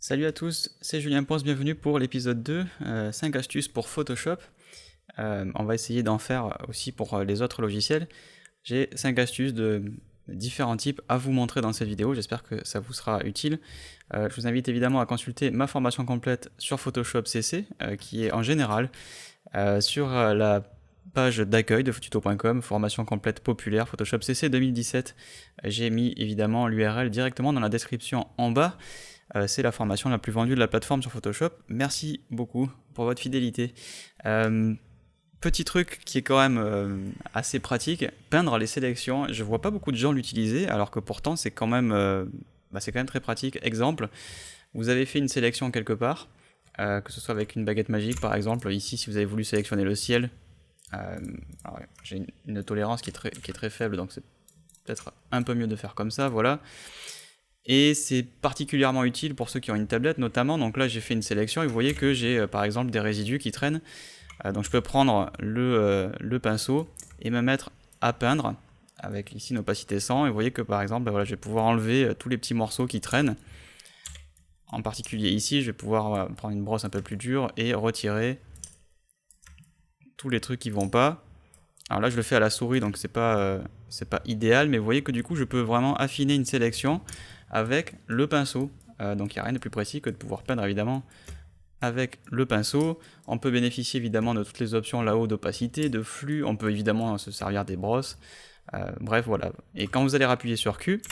Salut à tous, c'est Julien Ponce, bienvenue pour l'épisode 2, 5 astuces pour Photoshop. On va essayer d'en faire aussi pour les autres logiciels. J'ai 5 astuces de différents types à vous montrer dans cette vidéo, j'espère que ça vous sera utile. Je vous invite évidemment à consulter ma formation complète sur Photoshop CC, qui est en général sur la page d'accueil de tuto.com, formation complète populaire Photoshop CC 2017. J'ai mis évidemment l'URL directement dans la description en bas. C'est la formation la plus vendue de la plateforme sur Photoshop. Merci beaucoup pour votre fidélité. Petit truc qui est quand même assez pratique, peindre les sélections. Je vois pas beaucoup de gens l'utiliser, alors que pourtant c'est quand même très pratique. Exemple, vous avez fait une sélection quelque part, que ce soit avec une baguette magique par exemple. Ici, si vous avez voulu sélectionner le ciel, j'ai une tolérance qui est très faible, donc c'est peut-être un peu mieux de faire comme ça, voilà. Et c'est particulièrement utile pour ceux qui ont une tablette notamment. Donc là j'ai fait une sélection et vous voyez que j'ai par exemple des résidus qui traînent. Donc je peux prendre le pinceau et me mettre à peindre avec ici une opacité 100. Et vous voyez que par exemple voilà, je vais pouvoir enlever tous les petits morceaux qui traînent. En particulier ici je vais pouvoir prendre une brosse un peu plus dure et retirer tous les trucs qui vont pas. Alors là je le fais à la souris donc c'est pas idéal, mais vous voyez que du coup je peux vraiment affiner une sélection avec le pinceau. Donc il n'y a rien de plus précis que de pouvoir peindre évidemment avec le pinceau. On peut bénéficier évidemment de toutes les options là-haut d'opacité, de flux, on peut évidemment se servir des brosses. Bref voilà. Et quand vous allez appuyer sur Q,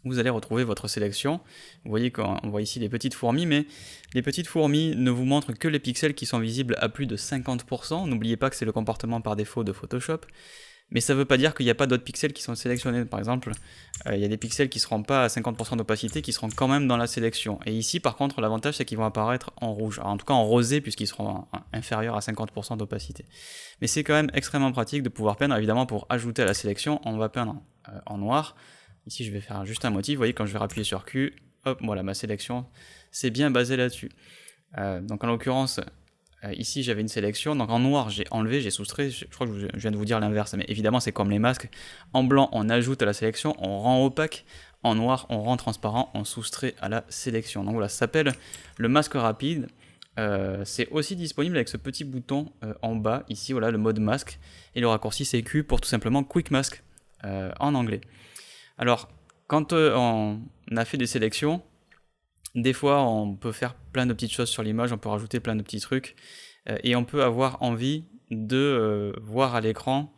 vous allez retrouver votre sélection. Vous voyez qu'on voit ici les petites fourmis, mais les petites fourmis ne vous montrent que les pixels qui sont visibles à plus de 50%. N'oubliez pas que c'est le comportement par défaut de Photoshop. Mais ça ne veut pas dire qu'il n'y a pas d'autres pixels qui sont sélectionnés. Par exemple, il y a des pixels qui ne seront pas à 50% d'opacité, qui seront quand même dans la sélection. Et ici, par contre, l'avantage, c'est qu'ils vont apparaître en rouge. Alors, en tout cas en rosé, puisqu'ils seront inférieurs à 50% d'opacité. Mais c'est quand même extrêmement pratique de pouvoir peindre. Évidemment, pour ajouter à la sélection, on va peindre en noir. Ici, je vais faire juste un motif. Vous voyez, quand je vais appuyer sur Q, hop, voilà, ma sélection, c'est bien basé là-dessus. Donc, en l'occurrence... ici j'avais une sélection, donc en noir j'ai enlevé, j'ai soustrait, je crois que je viens de vous dire l'inverse, mais évidemment c'est comme les masques, en blanc on ajoute à la sélection, on rend opaque, en noir on rend transparent, on soustrait à la sélection. Donc voilà, ça s'appelle le masque rapide, c'est aussi disponible avec ce petit bouton en bas, ici voilà le mode masque, et le raccourci c'est Q pour tout simplement Quick Mask en anglais. Alors quand on a fait des sélections, des fois, on peut faire plein de petites choses sur l'image, on peut rajouter plein de petits trucs, et on peut avoir envie de voir à l'écran,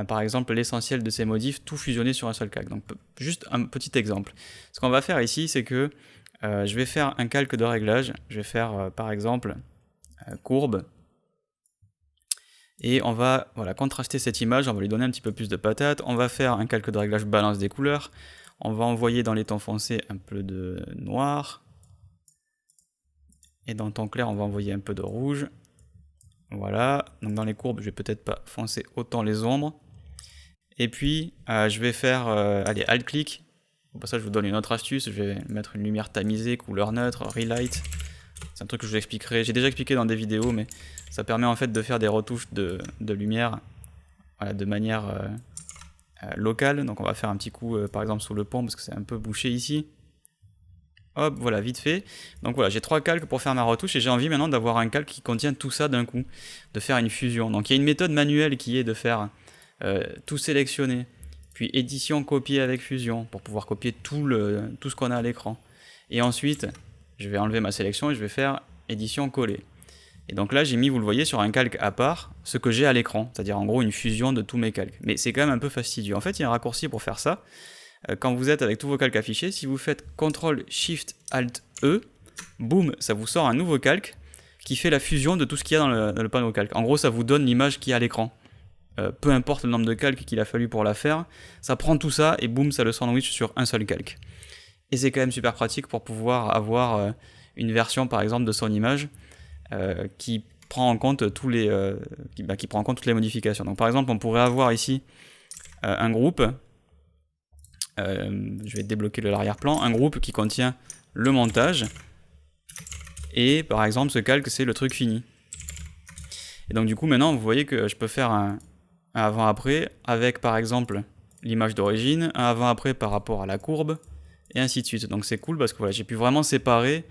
par exemple, l'essentiel de ces modifs, tout fusionné sur un seul calque. Donc, juste un petit exemple. Ce qu'on va faire ici, c'est que je vais faire un calque de réglage. Je vais faire, par exemple, courbe, et on va contraster cette image, on va lui donner un petit peu plus de patate. On va faire un calque de réglage balance des couleurs. On va envoyer dans les tons foncés un peu de noir. Et dans le ton clair, on va envoyer un peu de rouge. Voilà. Donc dans les courbes, je vais peut-être pas foncer autant les ombres. Et puis, je vais faire Alt-clic. Pour ça, je vous donne une autre astuce. Je vais mettre une lumière tamisée, couleur neutre, Relight. C'est un truc que je vous expliquerai. J'ai déjà expliqué dans des vidéos, mais ça permet en fait de faire des retouches de lumière de manière locale. Donc on va faire un petit coup, par exemple, sous le pont, parce que c'est un peu bouché ici. Hop, voilà, vite fait. Donc voilà, j'ai 3 calques pour faire ma retouche et j'ai envie maintenant d'avoir un calque qui contient tout ça d'un coup, de faire une fusion. Donc il y a une méthode manuelle qui est de faire tout sélectionner, puis édition copier avec fusion pour pouvoir copier tout ce qu'on a à l'écran. Et ensuite, je vais enlever ma sélection et je vais faire édition coller. Et donc là, j'ai mis, vous le voyez, sur un calque à part, ce que j'ai à l'écran, c'est-à-dire en gros une fusion de tous mes calques. Mais c'est quand même un peu fastidieux. En fait, il y a un raccourci pour faire ça. Quand vous êtes avec tous vos calques affichés, si vous faites CTRL-SHIFT-ALT-E, boum, ça vous sort un nouveau calque qui fait la fusion de tout ce qu'il y a dans le panneau calque. En gros, ça vous donne l'image qui est à l'écran. Peu importe le nombre de calques qu'il a fallu pour la faire, ça prend tout ça et boum, ça le sandwich sur un seul calque. Et c'est quand même super pratique pour pouvoir avoir une version, par exemple, de son image qui prend en compte toutes les modifications. Donc par exemple, on pourrait avoir ici un groupe. Je vais débloquer l'arrière-plan, un groupe qui contient le montage, et par exemple ce calque c'est le truc fini. Et donc du coup maintenant vous voyez que je peux faire un avant-après avec par exemple l'image d'origine, un avant-après par rapport à la courbe, et ainsi de suite. Donc c'est cool parce que voilà, j'ai pu vraiment séparer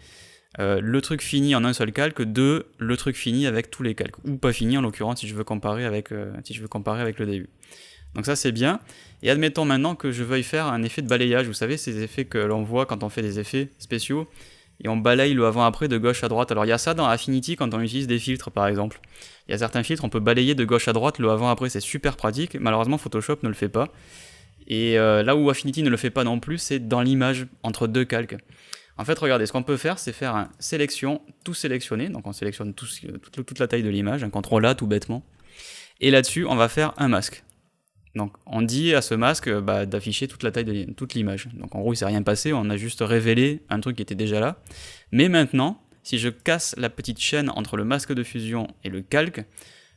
le truc fini en un seul calque de le truc fini avec tous les calques, ou pas fini en l'occurrence si je veux comparer avec le début. Donc ça c'est bien, et admettons maintenant que je veuille faire un effet de balayage, vous savez ces effets que l'on voit quand on fait des effets spéciaux, et on balaye le avant-après de gauche à droite. Alors il y a ça dans Affinity quand on utilise des filtres par exemple. Il y a certains filtres, on peut balayer de gauche à droite le avant-après, c'est super pratique, malheureusement Photoshop ne le fait pas. Et là où Affinity ne le fait pas non plus, c'est dans l'image, entre deux calques. En fait, regardez, ce qu'on peut faire, c'est faire un sélection, tout sélectionner, donc on sélectionne toute la taille de l'image, un CTRL A tout bêtement, et là-dessus, on va faire un masque. Donc on dit à ce masque d'afficher toute la taille de toute l'image. Donc en gros, il ne s'est rien passé, on a juste révélé un truc qui était déjà là. Mais maintenant, si je casse la petite chaîne entre le masque de fusion et le calque,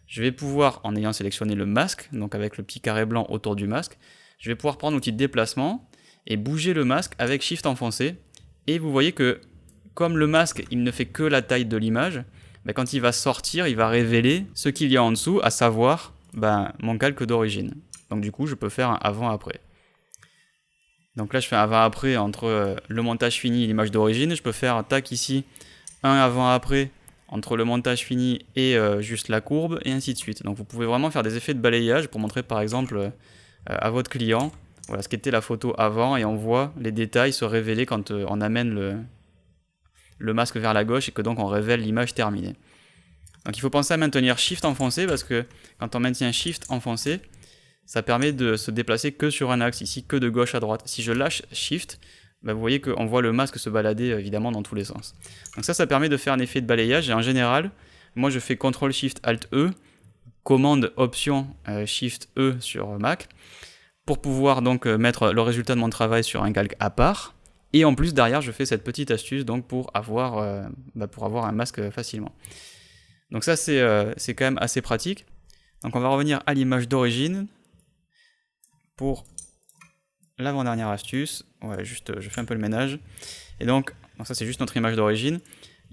je vais pouvoir, en ayant sélectionné le masque, donc avec le petit carré blanc autour du masque, je vais pouvoir prendre l'outil de déplacement et bouger le masque avec Shift enfoncé. Et vous voyez que, comme le masque, il ne fait que la taille de l'image, quand il va sortir, il va révéler ce qu'il y a en dessous, à savoir mon calque d'origine. Donc du coup, je peux faire un avant-après. Donc là, je fais un avant-après entre le montage fini et l'image d'origine. Je peux faire, tac, ici, un avant-après entre le montage fini et juste la courbe, et ainsi de suite. Donc vous pouvez vraiment faire des effets de balayage pour montrer, par exemple, à votre client, voilà ce qu'était la photo avant, et on voit les détails se révéler quand on amène le masque vers la gauche et que donc on révèle l'image terminée. Donc il faut penser à maintenir Shift enfoncé parce que quand on maintient Shift enfoncé, ça permet de se déplacer que sur un axe, ici que de gauche à droite. Si je lâche Shift, vous voyez qu'on voit le masque se balader évidemment dans tous les sens. Donc ça permet de faire un effet de balayage, et en général, moi je fais CTRL SHIFT ALT E, commande Option SHIFT E sur Mac, pour pouvoir donc mettre le résultat de mon travail sur un calque à part, et en plus derrière je fais cette petite astuce donc pour avoir un masque facilement. Donc ça c'est quand même assez pratique. Donc on va revenir à l'image d'origine pour l'avant-dernière astuce. Ouais, juste je fais un peu le ménage. Et donc ça c'est juste notre image d'origine.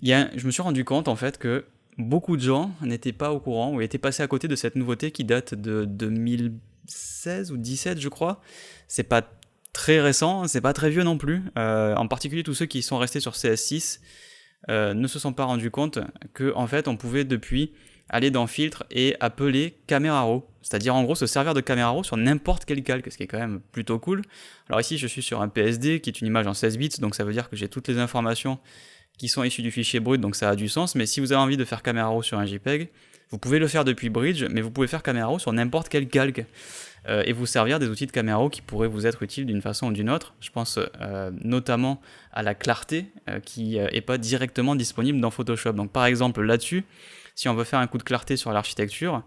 Je me suis rendu compte en fait que beaucoup de gens n'étaient pas au courant ou étaient passés à côté de cette nouveauté qui date de 2016 ou 2017 je crois. C'est pas très récent, c'est pas très vieux non plus. En particulier tous ceux qui sont restés sur CS6 ne se sont pas rendus compte que en fait on pouvait depuis aller dans Filtre et appeler Camera Raw, c'est-à-dire en gros se servir de Camera Raw sur n'importe quel calque, ce qui est quand même plutôt cool. Alors ici je suis sur un PSD qui est une image en 16 bits, donc ça veut dire que j'ai toutes les informations qui sont issues du fichier brut, donc ça a du sens, mais si vous avez envie de faire Camera Raw sur un JPEG, vous pouvez le faire depuis Bridge, mais vous pouvez faire Camera Raw sur n'importe quel calque, et vous servir des outils de Camera Raw qui pourraient vous être utiles d'une façon ou d'une autre. Je pense notamment à la clarté, qui n'est pas directement disponible dans Photoshop. Donc par exemple là-dessus, si on veut faire un coup de clarté sur l'architecture,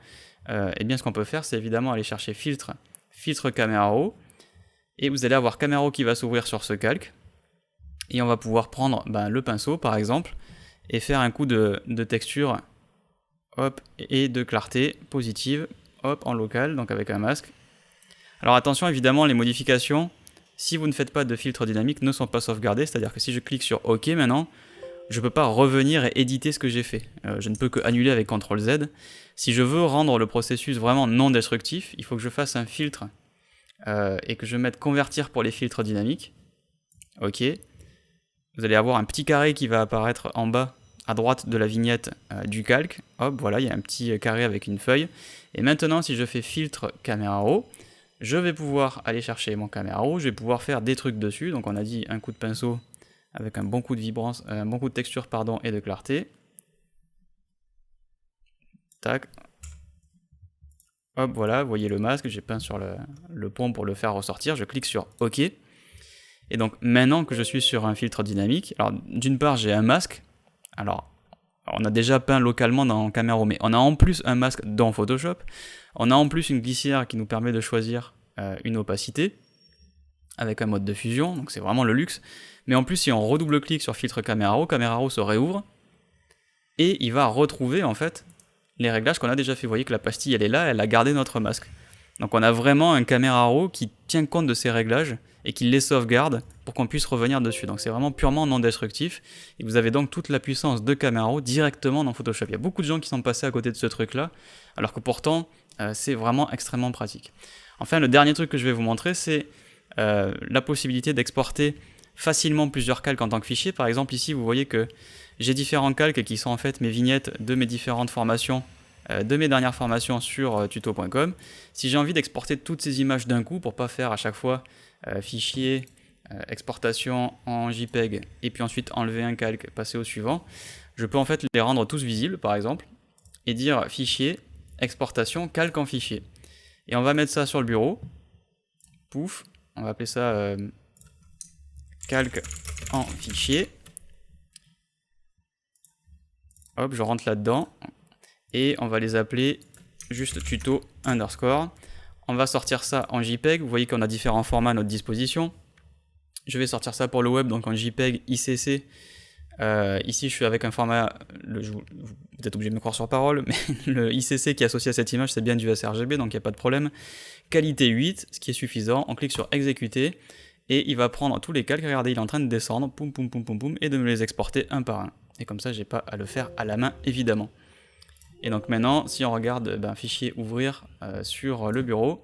eh bien ce qu'on peut faire, c'est évidemment aller chercher Filtre Camera Raw, et vous allez avoir Camera Raw qui va s'ouvrir sur ce calque, et on va pouvoir prendre le pinceau par exemple, et faire un coup de texture, hop, et de clarté positive, hop, en local, donc avec un masque. Alors attention, évidemment, les modifications, si vous ne faites pas de filtre dynamique, ne sont pas sauvegardées, c'est-à-dire que si je clique sur OK maintenant, je ne peux pas revenir et éditer ce que j'ai fait. Je ne peux que annuler avec CTRL Z. Si je veux rendre le processus vraiment non destructif, il faut que je fasse un filtre et que je mette convertir pour les filtres dynamiques. OK. Vous allez avoir un petit carré qui va apparaître en bas à droite de la vignette du calque. Hop, voilà, il y a un petit carré avec une feuille. Et maintenant, si je fais filtre Camera Raw, je vais pouvoir aller chercher mon Camera Raw, je vais pouvoir faire des trucs dessus. Donc on a dit un coup de pinceau avec un bon coup de vibrance, un bon coup de texture pardon, et de clarté. Tac. Hop, voilà, vous voyez le masque, j'ai peint sur le pont pour le faire ressortir, je clique sur OK. Et donc maintenant que je suis sur un filtre dynamique, alors d'une part j'ai un masque, alors on a déjà peint localement dans Camera Raw, mais on a en plus un masque dans Photoshop, on a en plus une glissière qui nous permet de choisir une opacité, avec un mode de fusion, donc c'est vraiment le luxe. Mais en plus, si on redouble-clique sur filtre Camera Raw se réouvre, et il va retrouver en fait les réglages qu'on a déjà fait. Vous voyez que la pastille elle est là, elle a gardé notre masque. Donc on a vraiment un Camera Raw qui tient compte de ces réglages et qui les sauvegarde pour qu'on puisse revenir dessus. Donc c'est vraiment purement non destructif, et vous avez donc toute la puissance de Camera Raw directement dans Photoshop. Il y a beaucoup de gens qui sont passés à côté de ce truc là, alors que pourtant c'est vraiment extrêmement pratique. Enfin, le dernier truc que je vais vous montrer, c'est la possibilité d'exporter facilement plusieurs calques en tant que fichier. Par exemple, ici, vous voyez que j'ai différents calques qui sont en fait mes vignettes de mes différentes formations, de mes dernières formations sur tuto.com. Si j'ai envie d'exporter toutes ces images d'un coup pour pas faire à chaque fois fichier, exportation en JPEG et puis ensuite enlever un calque, passer au suivant, je peux en fait les rendre tous visibles par exemple et dire fichier, exportation, calque en fichier. Et on va mettre ça sur le bureau. Pouf, on va appeler ça calque en fichier. Hop, je rentre là-dedans. Et on va les appeler juste tuto underscore. On va sortir ça en JPEG. Vous voyez qu'on a différents formats à notre disposition. Je vais sortir ça pour le web, donc en JPEG, ICC. Ici, je suis avec un format, vous êtes obligé de me croire sur parole, mais le ICC qui est associé à cette image, c'est bien du sRGB, donc il n'y a pas de problème. Qualité 8, ce qui est suffisant. On clique sur exécuter, et il va prendre tous les calques. Regardez, il est en train de descendre, poum, poum, poum, poum, poum, et de me les exporter un par un. Et comme ça, j'ai pas à le faire à la main, évidemment. Et donc maintenant, si on regarde fichier ouvrir sur le bureau,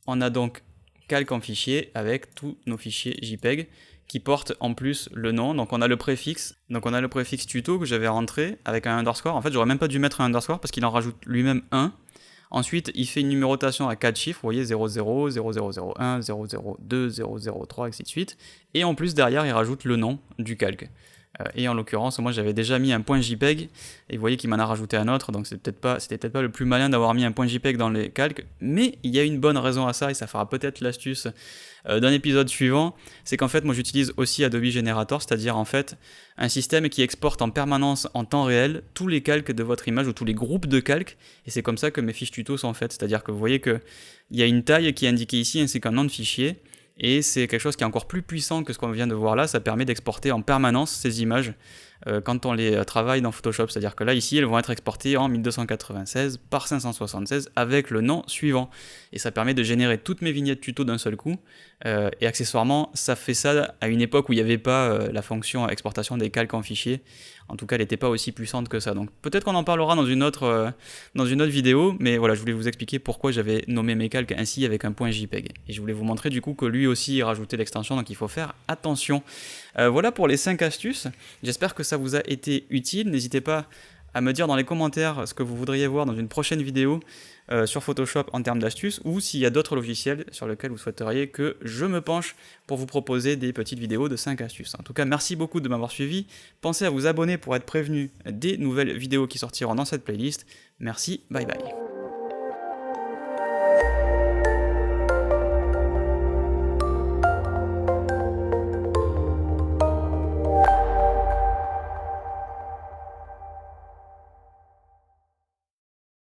on a donc calque en fichier avec tous nos fichiers JPEG qui portent en plus le nom. Donc on a le préfixe. Donc on a le préfixe tuto que j'avais rentré avec un underscore. En fait, j'aurais même pas dû mettre un underscore parce qu'il en rajoute lui-même un. Ensuite, il fait une numérotation à 4 chiffres, vous voyez 00, 0001, 002, 003, ainsi de suite. Et en plus, derrière, il rajoute le nom du calque. Et en l'occurrence, moi j'avais déjà mis un point JPEG, et vous voyez qu'il m'en a rajouté un autre, donc c'était peut-être pas le plus malin d'avoir mis un point JPEG dans les calques, mais il y a une bonne raison à ça, et ça fera peut-être l'astuce d'un épisode suivant, c'est qu'en fait moi j'utilise aussi Adobe Generator, c'est-à-dire en fait un système qui exporte en permanence en temps réel tous les calques de votre image, ou tous les groupes de calques, et c'est comme ça que mes fiches tuto sont faites, c'est-à-dire que vous voyez qu'il y a une taille qui est indiquée ici, ainsi qu'un nom de fichier. Et c'est quelque chose qui est encore plus puissant que ce qu'on vient de voir là, ça permet d'exporter en permanence ces images quand on les travaille dans Photoshop. C'est-à-dire que là, ici, elles vont être exportées en 1296 par 576 avec le nom suivant. Et ça permet de générer toutes mes vignettes tuto d'un seul coup. Et accessoirement, ça fait ça à une époque où il n'y avait pas la fonction exportation des calques en fichier. En tout cas, elle n'était pas aussi puissante que ça. Donc peut-être qu'on en parlera dans une autre vidéo, mais voilà, je voulais vous expliquer pourquoi j'avais nommé mes calques ainsi avec un point JPEG. Et je voulais vous montrer du coup que lui aussi rajoutait l'extension, donc il faut faire attention. Voilà pour les 5 astuces. J'espère que ça vous a été utile. N'hésitez pas à me dire dans les commentaires ce que vous voudriez voir dans une prochaine vidéo sur Photoshop en termes d'astuces, ou s'il y a d'autres logiciels sur lesquels vous souhaiteriez que je me penche pour vous proposer des petites vidéos de 5 astuces. En tout cas, merci beaucoup de m'avoir suivi. Pensez à vous abonner pour être prévenu des nouvelles vidéos qui sortiront dans cette playlist. Merci, bye bye.